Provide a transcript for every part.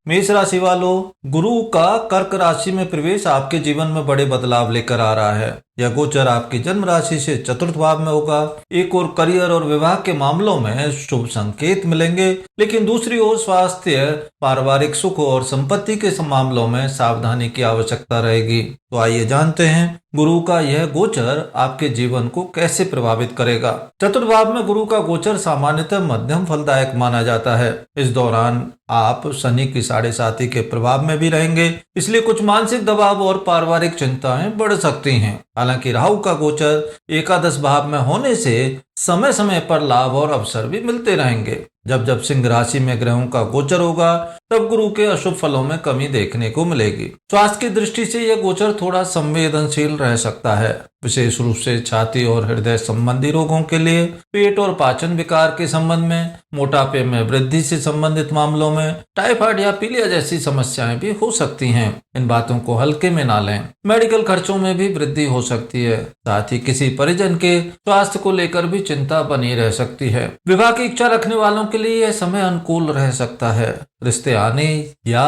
मेष राशि वालों, गुरु का कर्क राशि में प्रवेश आपके जीवन में बड़े बदलाव लेकर आ रहा है। यह गोचर आपकी जन्म राशि से चतुर्थ भाव में होगा। एक ओर करियर और विवाह के मामलों में शुभ संकेत मिलेंगे, लेकिन दूसरी ओर स्वास्थ्य, पारिवारिक सुख और संपत्ति के मामलों में सावधानी की आवश्यकता रहेगी। तो आइए जानते हैं गुरु का यह गोचर आपके जीवन को कैसे प्रभावित करेगा। चतुर्थ भाव में गुरु का गोचर सामान्यतः मध्यम फलदायक माना जाता है। इस दौरान आप शनि की 7.5 के प्रभाव में भी रहेंगे, इसलिए कुछ मानसिक दबाव और पारिवारिक चिंताएं बढ़ सकती हैं। हालांकि राहु का गोचर एकादश भाव में होने से समय समय पर लाभ और अवसर भी मिलते रहेंगे। जब जब सिंह राशि में ग्रहों का गोचर होगा तब गुरु के अशुभ फलों में कमी देखने को मिलेगी। स्वास्थ्य की दृष्टि से यह गोचर थोड़ा संवेदनशील रह सकता है, विशेष रूप से छाती और हृदय संबंधी रोगों के लिए, पेट और पाचन विकार के संबंध में, मोटापे में वृद्धि से संबंधित मामलों में, टाइफाइड या पीलिया जैसी समस्याएं भी हो सकती हैं। इन बातों को हल्के में ना लें। मेडिकल खर्चों में भी वृद्धि हो सकती है। साथ ही किसी परिजन के स्वास्थ्य को लेकर भी चिंता बनी रह सकती है। विवाह की इच्छा रखने वालों के लिए यह समय अनुकूल रह सकता है। रिश्ते आने या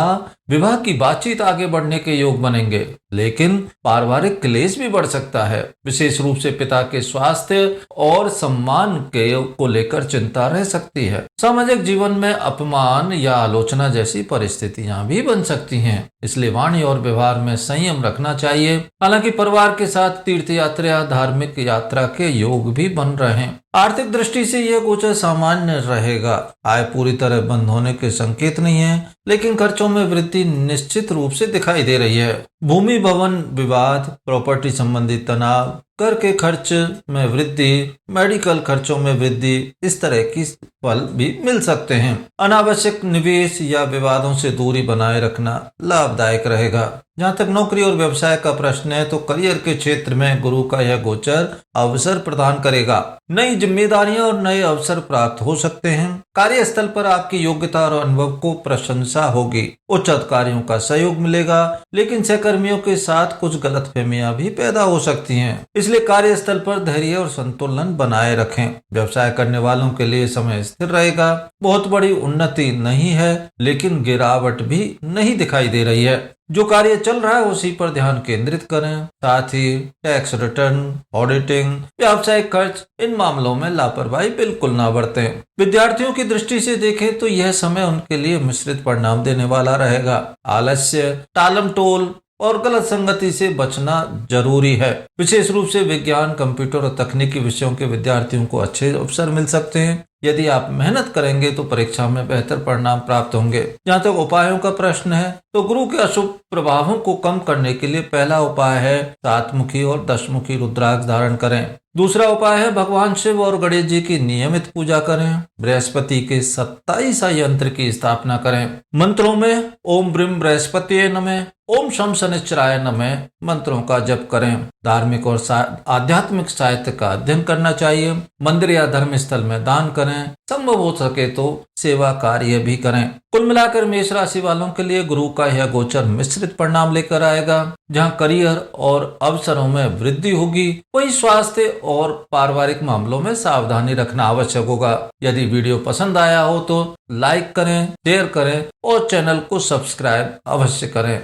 विवाह की बातचीत आगे बढ़ने के योग बनेंगे, लेकिन पारिवारिक क्लेश भी बढ़ सकता है। विशेष रूप से पिता के स्वास्थ्य और सम्मान के को लेकर चिंता रह सकती है। सामाजिक जीवन में अपमान या आलोचना जैसी परिस्थितियां भी बन सकती हैं, इसलिए वाणी और व्यवहार में संयम रखना चाहिए। हालांकि परिवार के साथ तीर्थ यात्रा या धार्मिक यात्रा के योग भी बन रहे हैं। आर्थिक दृष्टि से यह गोचर सामान्य रहेगा। आय पूरी तरह बंद होने के संकेत नहीं है, लेकिन खर्चों में वृद्धि निश्चित रूप से दिखाई दे रही है। भूमि भवन विवाद, प्रॉपर्टी संबंधी तनाव, कर के खर्च में वृद्धि, मेडिकल खर्चों में वृद्धि, इस तरह की फल भी मिल सकते हैं। अनावश्यक निवेश या विवादों से दूरी बनाए रखना लाभदायक रहेगा। जहाँ तक नौकरी और व्यवसाय का प्रश्न है तो करियर के क्षेत्र में गुरु का यह गोचर अवसर प्रदान करेगा। नई जिम्मेदारियां और नए अवसर प्राप्त हो सकते हैं। कार्यस्थल पर आपकी योग्यता और अनुभव को प्रशंसा होगी। उच्च अधिकारियों का सहयोग मिलेगा, लेकिन सहकर्मियों के साथ कुछ गलतफहमियां भी पैदा हो सकती हैं। इसलिए कार्यस्थल पर धैर्य और संतुलन बनाए रखें। व्यवसाय करने वालों के लिए समय स्थिर रहेगा। बहुत बड़ी उन्नति नहीं है, लेकिन गिरावट भी नहीं दिखाई दे रही है। जो कार्य चल रहा है उसी पर ध्यान केंद्रित करें। साथ ही टैक्स रिटर्न, ऑडिटिंग, व्यावसायिक खर्च, इन मामलों में लापरवाही बिल्कुल ना बरतें। विद्यार्थियों की दृष्टि से देखें तो यह समय उनके लिए मिश्रित परिणाम देने वाला रहेगा। आलस्य, टालमटोल और गलत संगति से बचना जरूरी है। विशेष रूप से विज्ञान, कंप्यूटर और तकनीकी विषयों के विद्यार्थियों को अच्छे अवसर मिल सकते हैं। यदि आप मेहनत करेंगे तो परीक्षा में बेहतर परिणाम प्राप्त होंगे। जहाँ तक उपायों का प्रश्न है तो गुरु के अशुभ प्रभावों को कम करने के लिए पहला उपाय है 7 और 10 रुद्राक्ष धारण करें। दूसरा उपाय है भगवान शिव और गणेश जी की नियमित पूजा करें। बृहस्पति के 27 यंत्र की स्थापना करें। मंत्रों में ओम ब्रीम बृहस्पति नमः, ओम शम शनिश्चराय नमः मंत्रों का जप करें। धार्मिक और आध्यात्मिक साहित्य का अध्ययन करना चाहिए। मंदिर या धर्म स्थल में दान करें। संभव हो सके तो सेवा कार्य भी करें। कुल मिलाकर मेष राशि वालों के लिए गुरु का यह गोचर मिश्रित परिणाम लेकर आएगा। जहां करियर और अवसरों में वृद्धि होगी, वहीं स्वास्थ्य और पारिवारिक मामलों में सावधानी रखना आवश्यक होगा। यदि वीडियो पसंद आया हो तो लाइक करें, शेयर करें और चैनल को सब्सक्राइब अवश्य करें।